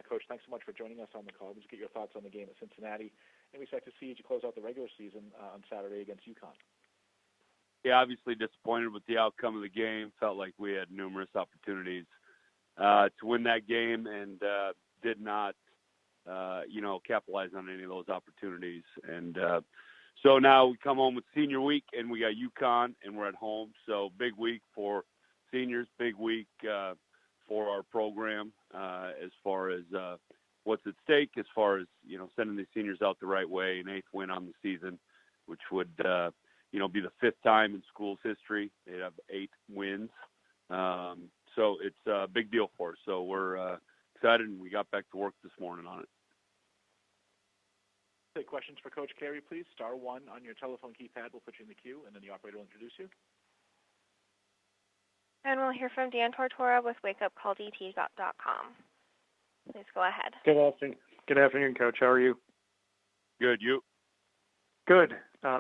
Coach, thanks so much for joining us on the call. We'll just get your thoughts on the game at Cincinnati, and we expect to see you close out the regular season on Saturday against UConn. Yeah, obviously disappointed with the outcome of the game. Felt like we had numerous opportunities to win that game and did not, capitalize on any of those opportunities. And so now we come home with senior week, and we got UConn, and we're at home. So big week for seniors, big week for our program as far as what's at stake, as far as, sending the seniors out the right way, an 8th win on the season, which would, be the 5th time in school's history. They'd have 8 wins. So it's a big deal for us. So we're excited, and we got back to work this morning on it. Take questions for Coach Carey, please. Star 1 on your telephone keypad. We'll put you in the queue, and then the operator will introduce you. And we'll hear from Dan Tortora with wakeupcalldt.com. Please go ahead. Good afternoon. Good afternoon, Coach. How are you? Good. You? Good.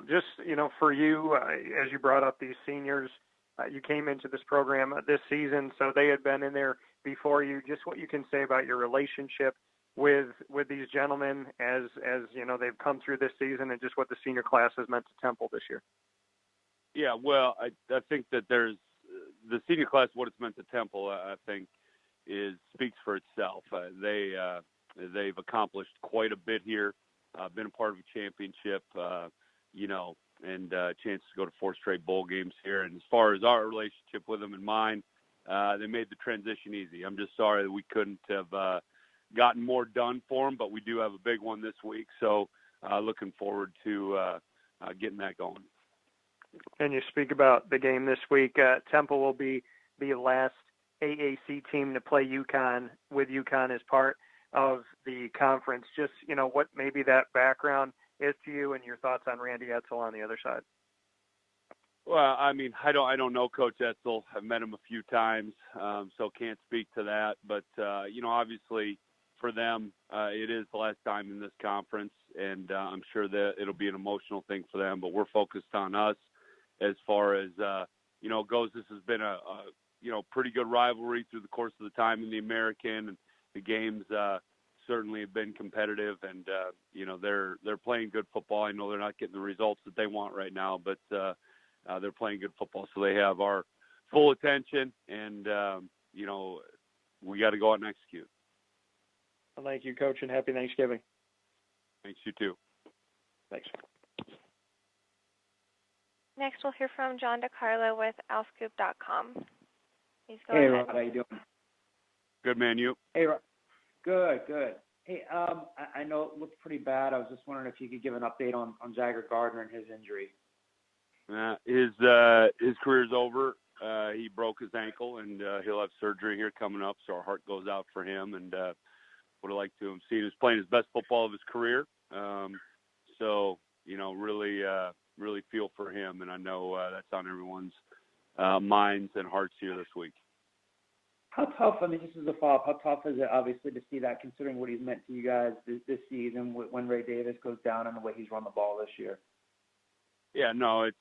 Just, for you, as you brought up these seniors, you came into this program this season, so they had been in there before you. Just what you can say about your relationship with these gentlemen as they've come through this season, and just what the senior class has meant to Temple this year. Yeah, well, I think that there's the senior class, what it's meant to Temple, I think, speaks for itself. They've accomplished quite a bit here, been a part of a championship, and chances to go to 4 straight bowl games here. And as far as our relationship with them and mine, they made the transition easy. I'm just sorry that we couldn't have gotten more done for them, but we do have a big one this week. So looking forward to getting that going. And you speak about the game this week. Temple will be the last AAC team to play UConn, with UConn as part of the conference. Just, what maybe that background is to you, and your thoughts on Randy Edsall on the other side. Well, I mean, I don't know Coach Edsall. I've met him a few times, so can't speak to that. But, obviously for them, it is the last time in this conference, and I'm sure that it'll be an emotional thing for them. But we're focused on us as far as, goes. This has been a pretty good rivalry through the course of the time in the American, and the games certainly have been competitive, and they're playing good football. I know they're not getting the results that they want right now, but they're playing good football, so they have our full attention, and we got to go out and execute. Well, thank you, Coach, and happy Thanksgiving. Thanks, you too. Thanks. Next, we'll hear from John DeCarlo with alscoop.com. Please go ahead. Hey, Rod, how you doing? Good, man. You? Hey, Rod. Good. Hey, I know it looked pretty bad. I was just wondering if you could give an update on Jagger Gardner and his injury. His career's over. He broke his ankle, and he'll have surgery here coming up, so our heart goes out for him, and would have liked to have seen him playing his best football of his career. Really feel for him, and I know that's on everyone's minds and hearts here this week. How tough, this is a follow-up, how tough is it, obviously, to see that, considering what he's meant to you guys this season when Ray Davis goes down and the way he's run the ball this year? Yeah, no, it's,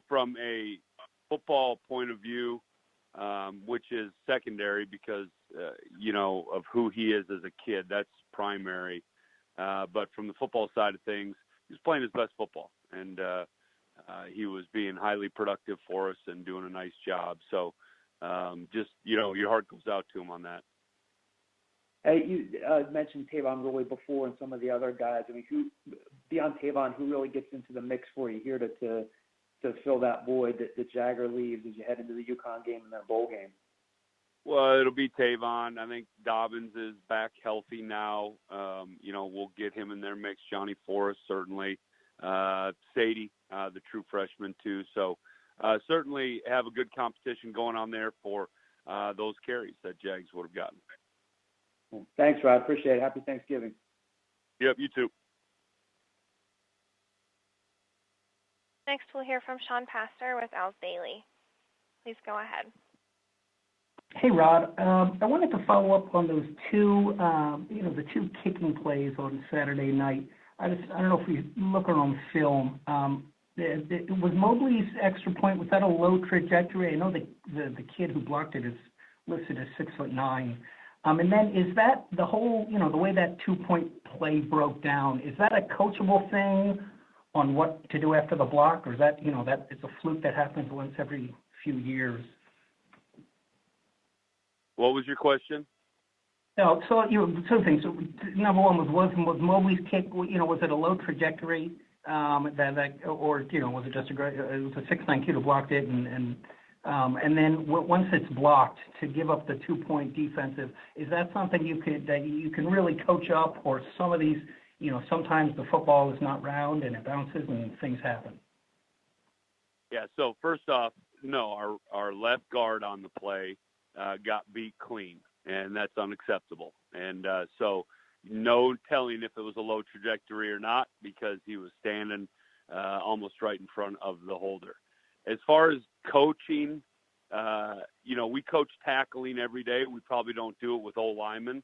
from a football point of view, which is secondary because, of who he is as a kid, that's primary. But from the football side of things, he was playing his best football, and he was being highly productive for us and doing a nice job. So your heart goes out to him on that. Hey, you mentioned Tavon Roy before and some of the other guys. Who beyond Tavon, who really gets into the mix for you here to fill that void that Jagger leaves as you head into the UConn game and their bowl game? Well, it'll be Tavon. I think Dobbins is back healthy now. We'll get him in their mix. Johnny Forrest, certainly. Sadie, the true freshman, too. So certainly have a good competition going on there for those carries that Jags would have gotten. Thanks, Rod. Appreciate it. Happy Thanksgiving. Yep, you too. Next, we'll hear from Sean Pastor with Al's Daily. Please go ahead. Hey, Rod. I wanted to follow up on those two, the two kicking plays on Saturday night. I don't know if we look on film. Was Mobley's extra point, was that a low trajectory? I know the kid who blocked it is listed as 6'9". And then is that the whole, the way that 2-point play broke down, is that a coachable thing on what to do after the block, or is that, that it's a fluke that happens once every few years? What was your question? No, so, two things. So, number one was Mobley's kick, was it a low trajectory, or, was it just it was a 6'9" kid who blocked it, and then once it's blocked, to give up the 2-point defensive, is that something that you can really coach up, or some of these, sometimes the football is not round and it bounces and things happen? Yeah, so first off, no, our left guard on the play got beat clean, and that's unacceptable. And so no telling if it was a low trajectory or not, because he was standing almost right in front of the holder. As far as coaching, we coach tackling every day. We probably don't do it with old linemen,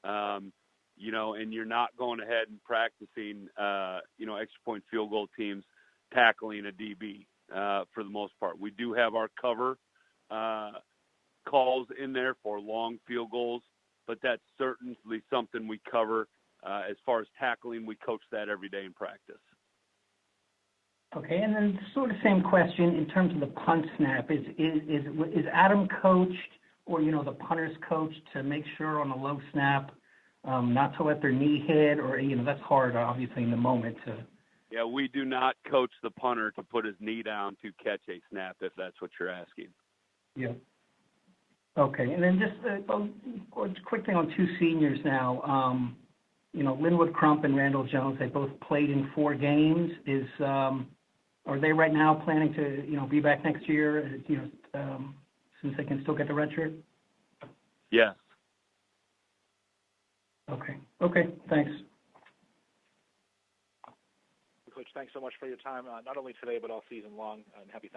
and you're not going ahead and practicing, extra point field goal teams tackling a DB for the most part. We do have our cover calls in there for long field goals, but that's certainly something we cover. As far as tackling, we coach that every day in practice. Okay, and then sort of same question in terms of the punt snap. Is Adam coached, or the punters coached to make sure on a low snap not to let their knee hit, or that's hard obviously in the moment to. Yeah, we do not coach the punter to put his knee down to catch a snap, if that's what you're asking. Yeah. Okay, and then just quick thing on two seniors now. Linwood Crump and Randall Jones, they both played in 4 games. Are they right now planning to, be back next year, since they can still get the red shirt? Yes. Okay, thanks. Coach, thanks so much for your time, not only today but all season long, and happy